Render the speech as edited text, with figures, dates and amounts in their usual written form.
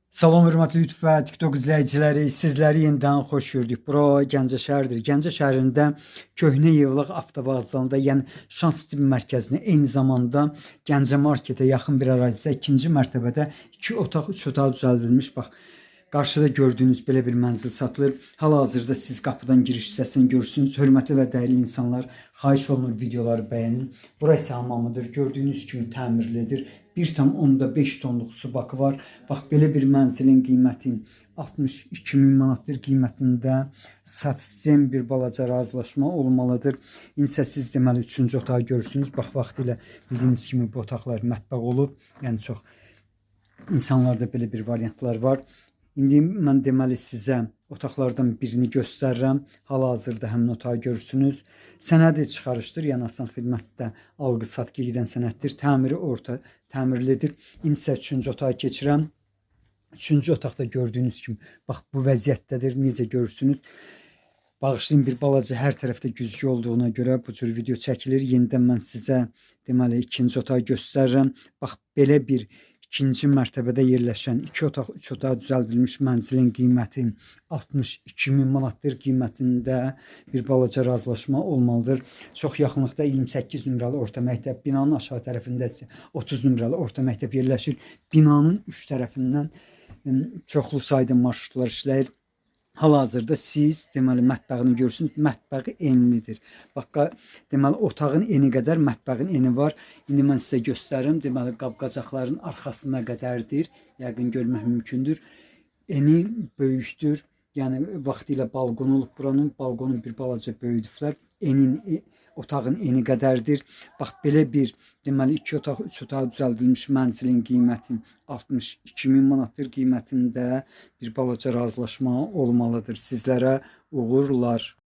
Salam hörmətli YouTube və TikTok izləyiciləri, sizləri yenidən xoş gördük. Bura Gəncə şəhəridir. Gəncə şəhərində Köhnə Yevlaq avtovağzalında, yəni Şans tibb mərkəzinə, eyni zamanda Gəncə marketə yaxın bir ərazidə ikinci mərtəbədə 2 otaq, 3 otaq düzəldilmiş. Bax, qarşıda gördüyünüz belə bir mənzil satılır. Hal-hazırda siz qapıdan giriş hissəsini görürsünüz. Hörmətli və dəyərli insanlar, xahiş olunur videoları bəyənin. Bura isə hamamıdır. Gördüyünüz kimi təmirlidir. 1,5 tonluq su bakı var. Bax, belə bir mənzilin qiyməti 62 min manatdır. Qiymətində səfsizən bir balaca razılaşma olmalıdır. İnsə siz deməli 3-cü otağı görürsünüz. Bax, vaxtilə bildiyiniz kimi bu otaqlar mətbəx olub. Yəni çox insanlarda belə bir variantlar var. İndi mən deməli sizə otaqlardan birini göstərirəm. Hal-hazırda həmin otağı görürsünüz. Sənədi çıxarışdır, yəni asan xidmətdə alqı-satqı gedən sənəddir. Təmiri orta təmirlidir. İndi isə 3-cü otağa keçirəm. 3-cü otaqda gördüyünüz kimi bax bu vəziyyətdədir. Necə görürsünüz? Bağışlayın, bir balaca hər tərəfdə güzgü olduğuna görə bu cür video çəkilir. Yenidən mən sizə deməli ikinci otağı göstərirəm. Bax, belə bir ikinci mərtəbədə yerləşən 2 otaq, 3 otaq düzəldilmiş mənzilin qiyməti 62 min manatdır. Qiymətində bir balaca razılaşma olmalıdır. Çox yaxınlıqda 28 nömrəli orta məktəb, binanın aşağı tərəfində isə 30 nömrəli orta məktəb yerləşir. Binanın üç tərəfindən çoxlu sayda marşrutlar işləyir. Hal-hazırda siz deməli mətbəxini görürsünüz. Mətbəxi enlidir. Bax, deməli otağın eni qədər mətbəxin eni var. İndi mən sizə göstərim. Deməli qab-qacaqların arxasına qədərdir. Yəqin görmək mümkündür. Eni böyükdür. Yəni vaxtilə balqon olub buranın. Balqonu bir balaca böyüdüblər. Otağın eni qədərdir. Bax, belə bir deməli 2 otaq, 3 otaq düzəldilmiş mənzilin qiyməti 62 min manatdır. Qiymətində bir balaca razılaşma olmalıdır. Sizlərə uğurlar.